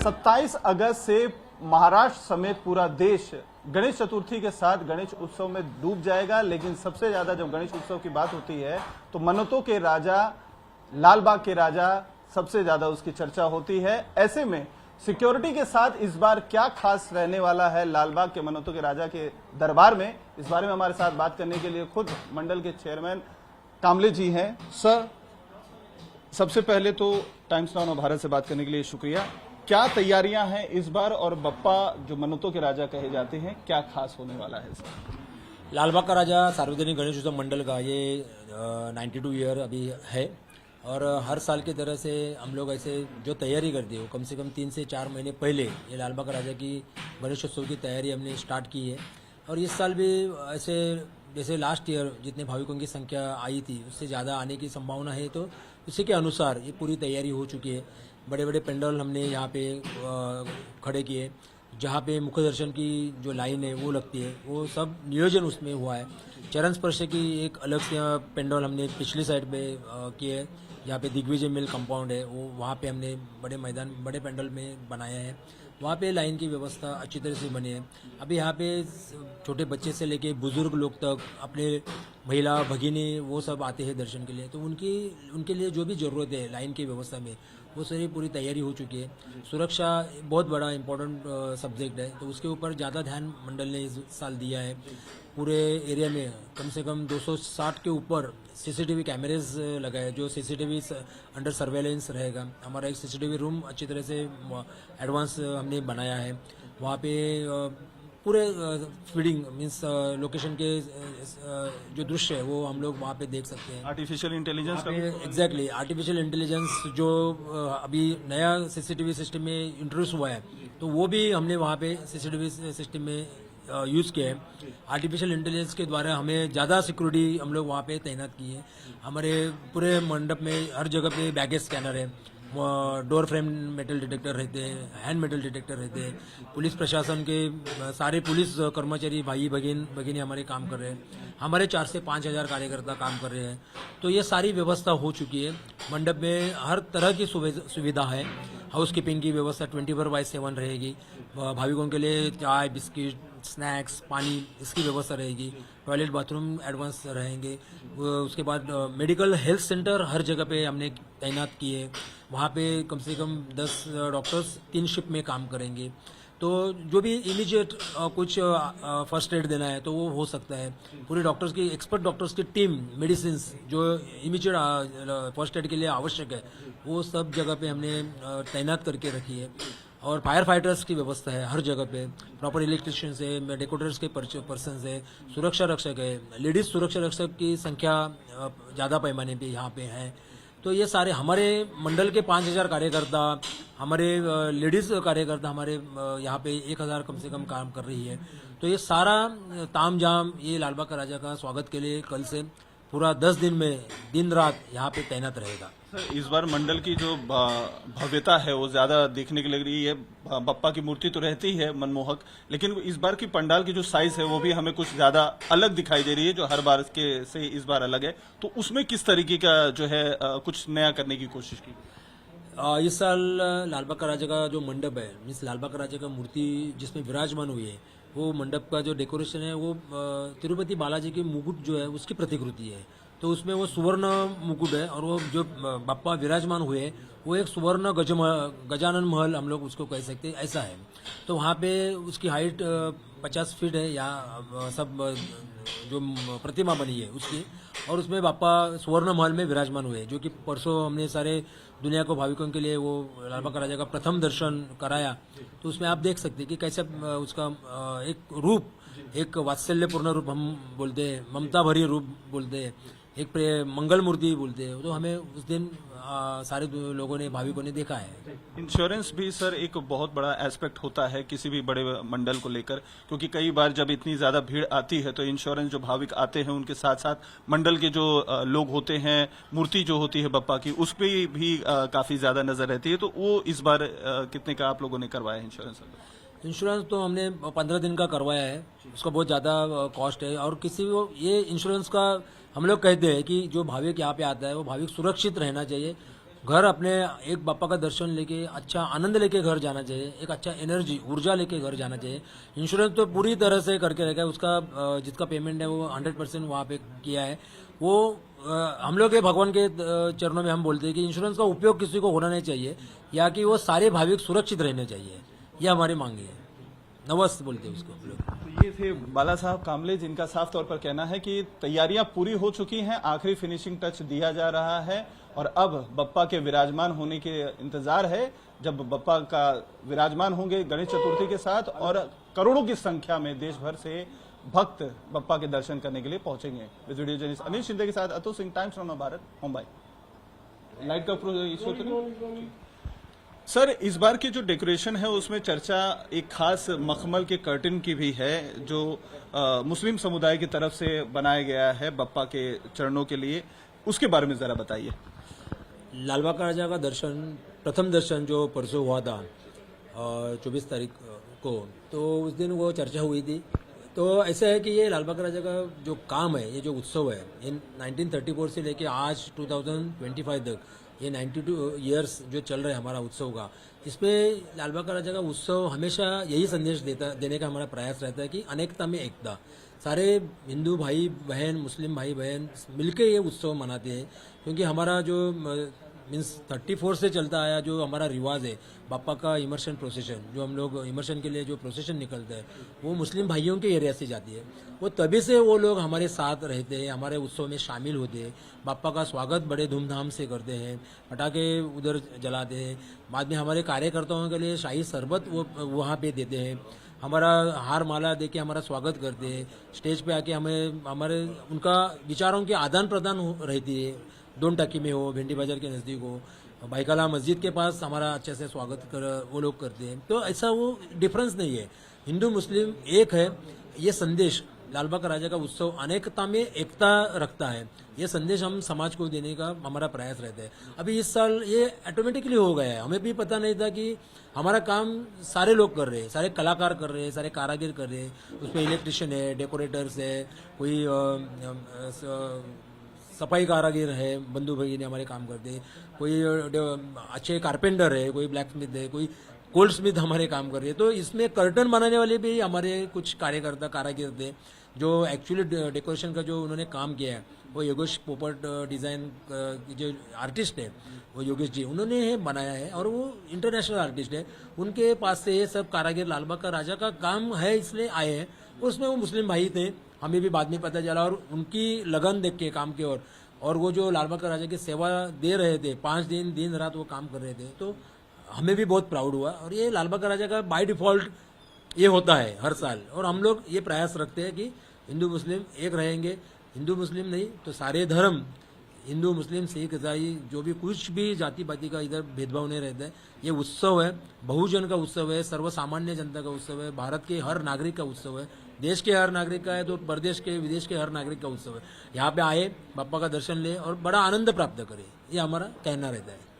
27 अगस्त से महाराष्ट्र समेत पूरा देश गणेश चतुर्थी के साथ गणेश उत्सव में डूब जाएगा। लेकिन सबसे ज्यादा जब गणेश उत्सव की बात होती है तो मन्नतों के राजा, लाल बाग के राजा, सबसे ज्यादा उसकी चर्चा होती है। ऐसे में सिक्योरिटी के साथ इस बार क्या खास रहने वाला है लाल बाग के मन्नतों के राजा के दरबार में, इस बारे में हमारे साथ बात करने के लिए खुद मंडल के चेयरमैन कामले जी हैं। सर, सबसे पहले तो टाइम्स नाउ भारत से बात करने के लिए शुक्रिया। क्या तैयारियां हैं इस बार, और बप्पा जो मन्नतों के राजा कहे जाते हैं, क्या खास होने वाला है सर? लालबाग का राजा सार्वजनिक गणेश उत्सव मंडल का ये 92 ईयर अभी है, और हर साल की तरह से हम लोग ऐसे जो तैयारी करते हो कम से कम 3 से 4 महीने पहले ये लालबाग का राजा की गणेश उत्सव की तैयारी हमने स्टार्ट की है। और इस साल भी ऐसे जैसे लास्ट ईयर जितने भाविकों की संख्या आई थी उससे ज़्यादा आने की संभावना है, तो उसी के अनुसार ये पूरी तैयारी हो चुकी है। बड़े बड़े पेंडल हमने यहाँ पे खड़े किए, जहाँ पे मुख्य दर्शन की जो लाइन है वो लगती है, वो सब नियोजन उसमें हुआ है। चरण स्पर्श की एक अलग से पेंडल हमने पिछली साइड पे किए, जहाँ पे दिग्विजय मिल कंपाउंड है, वो वहाँ पे हमने बड़े मैदान बड़े पेंडल में बनाया है। वहाँ पे लाइन की व्यवस्था अच्छी तरह से बनी है। अभी यहाँ पे छोटे बच्चे से लेके बुजुर्ग लोग तक, अपने महिला भगिनी वो सब आते हैं दर्शन के लिए, तो उनके लिए जो भी ज़रूरत है लाइन की व्यवस्था में वो सारी पूरी तैयारी हो चुकी है। सुरक्षा बहुत बड़ा इम्पोर्टेंट सब्जेक्ट है, तो उसके ऊपर ज़्यादा ध्यान मंडल ने इस साल दिया है। पूरे एरिया में कम से कम 260 के ऊपर सीसीटीवी कैमरेज लगाए, जो सीसीटीवी अंडर सर्वेलेंस रहेगा। हमारा एक सीसीटीवी रूम अच्छी तरह से एडवांस हमने बनाया है। वहाँ पे पूरे फीडिंग मीन्स लोकेशन के जो दृश्य है वो हम लोग वहाँ पे देख सकते हैं। आर्टिफिशियल इंटेलिजेंस का एग्जैक्टली आर्टिफिशियल इंटेलिजेंस जो अभी नया सीसीटीवी सिस्टम में इंट्रोड्यूस हुआ है, तो वो भी हमने वहाँ पे सीसीटीवी सिस्टम में यूज़ किया है। आर्टिफिशियल इंटेलिजेंस के द्वारा हमें ज़्यादा सिक्योरिटी हम लोग वहाँ पे तैनात की है। हमारे पूरे मंडप में हर जगह पे बैगेज स्कैनर है, डोर फ्रेम मेटल डिटेक्टर रहते हैं, हैंड मेटल डिटेक्टर रहते हैं। पुलिस प्रशासन के सारे पुलिस कर्मचारी भाई भगिनी हमारे काम कर रहे हैं। हमारे 4 से 5 हज़ार कार्यकर्ता काम कर रहे हैं। तो ये सारी व्यवस्था हो चुकी है। मंडप में हर तरह की सुविधा है। हाउस कीपिंग की व्यवस्था 24/7 रहेगी। भाविकों के लिए चाय, बिस्किट, स्नैक्स, पानी इसकी व्यवस्था रहेगी। टॉयलेट, बाथरूम एडवांस रहेंगे। उसके बाद मेडिकल हेल्थ सेंटर हर जगह पे हमने तैनात किए। वहाँ पे कम से कम 10 डॉक्टर्स 3 शिफ्ट में काम करेंगे। तो जो भी इमीडिएट कुछ फर्स्ट एड देना है तो वो हो सकता है। पूरे डॉक्टर्स की, एक्सपर्ट डॉक्टर्स की टीम, मेडिसिन जो इमीडिएट फर्स्ट एड के लिए आवश्यक है वो सब जगह पे हमने तैनात करके रखी है। और फायर फाइटर्स की व्यवस्था है हर जगह पे। प्रॉपर इलेक्ट्रिशियंस है, डेकोरेटर्स के पर्सन है, सुरक्षा रक्षक है। लेडीज सुरक्षा रक्षक की संख्या ज़्यादा पैमाने पे यहाँ पे है। तो ये सारे हमारे मंडल के 5000 कार्यकर्ता, हमारे लेडीज कार्यकर्ता हमारे यहाँ पे 1000 कम से कम काम कर रही है। तो ये सारा तामझाम ये लालबाग का राजा का स्वागत के लिए कल से पूरा 10 दिन में दिन रात यहाँ पे तैनात रहेगा। सर, इस बार मंडल की जो भव्यता है वो ज्यादा देखने के लग रही है। बप्पा की मूर्ति तो रहती है मनमोहक, लेकिन इस बार की पंडाल की जो साइज है वो भी हमें कुछ ज्यादा अलग दिखाई दे रही है, जो हर बार के से इस बार अलग है। तो उसमें किस तरीके का जो है कुछ नया करने की कोशिश की? इस साल लालबाग का राजा का जो मंडप है, मीन्स लालबाग का राजा का मूर्ति जिसमें विराजमान हुई है, वो मंडप का जो डेकोरेशन है वो तिरुपति बालाजी की मुकुट जो है उसकी प्रतिकृति है। तो उसमें वो सुवर्ण मुकुट है, और वो जो बप्पा विराजमान हुए वो एक सुवर्ण गजानन महल हम लोग उसको कह सकते हैं, ऐसा है। तो वहाँ पे उसकी हाइट 50 फीट है, या सब जो प्रतिमा बनी है उसकी, और उसमें बापा सुवर्ण महल में विराजमान हुए, जो कि परसों हमने सारे दुनिया को भाविकों के लिए वो लालबाग का राजा का प्रथम दर्शन कराया। तो उसमें आप देख सकते हैं कि कैसे उसका एक रूप, एक वात्सल्यपूर्ण रूप हम बोलते हैं, ममता भरी रूप बोलते हैं, एक मंगल मूर्ति बोलते हैं। तो हमें उस दिन सारे लोगों ने, भाविकों ने देखा है। इंश्योरेंस भी सर एक बहुत बड़ा एस्पेक्ट होता है किसी भी बड़े मंडल को लेकर, क्योंकि कई बार जब इतनी ज्यादा भीड़ आती है तो इंश्योरेंस जो भाविक आते हैं उनके साथ साथ मंडल के जो लोग होते हैं, मूर्ति जो होती है बप्पा की, उस पर भी काफी ज्यादा नजर रहती है। तो वो इस बार कितने का आप लोगों ने करवाया इंश्योरेंस? इंश्योरेंस तो हमने 15 दिन का करवाया है। उसका बहुत ज़्यादा कॉस्ट है, और किसी को ये इंश्योरेंस का हम लोग कहते हैं कि जो भाविक यहाँ पे आता है वो भाविक सुरक्षित रहना चाहिए। घर अपने एक बापा का दर्शन लेके अच्छा आनंद लेके घर जाना चाहिए, एक अच्छा एनर्जी ऊर्जा लेके घर जाना चाहिए। इंश्योरेंस तो पूरी तरह से करके रखा है, उसका जिसका पेमेंट है वो 100% वहाँ पे किया है। वो हम लोग के भगवान के चरणों में हम बोलते हैं कि इंश्योरेंस का उपयोग किसी को होना नहीं चाहिए, या कि वो सारे भाविक सुरक्षित रहने चाहिए, ये हमारी मांग है। नवस्त बोलते हैं उसको हम लोग। तो ये थे बाला साहब कामले, जिनका साफ तौर पर कहना है कि तैयारियां पूरी हो चुकी हैं, आखिरी फिनिशिंग टच दिया जा रहा है और अब बप्पा के विराजमान होने के इंतजार है। जब बप्पा का विराजमान होंगे गणेश चतुर्थी के साथ और करोड़ों की संख्या में देश भर से भक्त बप्पा के दर्शन करने के लिए पहुंचेंगे। वीडियो जर्नलिस्ट अनिल शिंदे के साथ Atul Singh, times of Bharat, Mumbai. Light का इशू तो नहीं? सर, इस बार की जो डेकोरेशन है उसमें चर्चा एक खास मखमल के कर्टन की भी है, जो मुस्लिम समुदाय की तरफ से बनाया गया है बप्पा के चरणों के लिए, उसके बारे में जरा बताइए। लालबाग का राजा का दर्शन, प्रथम दर्शन जो परसों हुआ था 24 तारीख को, तो उस दिन वो चर्चा हुई थी। तो ऐसा है कि ये लालबाग का राजा का जो काम है, ये जो उत्सव है, ये 1934 से लेके आज 2025 तक ये 92 ईयर्स जो चल रहा है हमारा उत्सव का, इसमें लालबाग का राजा का उत्सव हमेशा यही संदेश देने का हमारा प्रयास रहता है कि अनेकता में एकता। सारे हिंदू भाई बहन, मुस्लिम भाई बहन मिलके ये उत्सव मनाते हैं, क्योंकि हमारा जो मीन्स 34 से चलता आया जो हमारा रिवाज है बापा का इमर्शन प्रोसेशन, जो हम लोग इमर्शन के लिए जो प्रोसेशन निकलता है वो मुस्लिम भाइयों के एरिया से जाती है। वो तभी से वो लोग हमारे साथ रहते हैं, हमारे उत्सव में शामिल होते हैं, बापा का स्वागत बड़े धूमधाम से करते हैं, पटाखे उधर जलाते हैं। बाद में हमारे कार्यकर्ताओं के लिए शाही शरबत वो वहाँ पे देते हैं, हमारा हार माला दे के हमारा स्वागत करते हैं। स्टेज पे आके हमें हमारे उनका विचारों के आदान प्रदान रहती है। दोन टक्की में हो, भिंडी बाजार के नज़दीक हो, भाईकाला मस्जिद के पास हमारा अच्छे से स्वागत वो लोग करते हैं। तो ऐसा वो डिफरेंस नहीं है, हिंदू मुस्लिम एक है। ये संदेश लालबाग का राजा का उत्सव अनेकता में एकता रखता है, ये संदेश हम समाज को देने का हमारा प्रयास रहता है। अभी इस साल ये ऑटोमेटिकली हो गया है, हमें भी पता नहीं था कि हमारा काम सारे लोग कर रहे हैं, सारे कलाकार कर रहे हैं, सारे कारागिर कर रहे हैं। उसमें इलेक्ट्रिशियन है, डेकोरेटर्स है, कोई सफाई कारागिर है, बंधु भगिनी हमारे काम करते हैं, कोई अच्छे कारपेंटर है, कोई ब्लैक स्मिथ है, कोई गोल्ड स्मिथ हमारे काम कर रहे हैं। तो इसमें कर्टन बनाने वाले भी हमारे कुछ कार्यकर्ता कारागिर थे, जो एक्चुअली डेकोरेशन का जो उन्होंने काम किया है वो योगेश पोपट डिज़ाइन जो आर्टिस्ट है वो योगेश जी उन्होंने बनाया है, और वो इंटरनेशनल आर्टिस्ट है। उनके पास से ये सब कारागिर लालबाग का राजा का काम है इसलिए आए हैं। उसमें वो मुस्लिम भाई थे, हमें भी बाद में पता चला, और उनकी लगन देख के काम के और वो जो लालबाग का राजा की सेवा दे रहे थे, 5 दिन दिन रात वो काम कर रहे थे, तो हमें भी बहुत प्राउड हुआ। और ये लालबाग का राजा का बाय डिफॉल्ट ये होता है हर साल, और हम लोग ये प्रयास रखते हैं कि हिंदू मुस्लिम एक रहेंगे। हिंदू मुस्लिम नहीं तो सारे धर्म, हिंदू मुस्लिम सिख ईसाई जो भी कुछ भी जाति पाति का इधर भेदभाव नहीं रहता है। ये उत्सव है, बहुजन का उत्सव है, सर्वसामान्य जनता का उत्सव है, भारत के हर नागरिक का उत्सव है, देश के हर नागरिक का है, तो प्रदेश के विदेश के हर नागरिक का उत्सव है। यहाँ पे आए, बापा का दर्शन ले और बड़ा आनंद प्राप्त करे, ये हमारा कहना रहता है।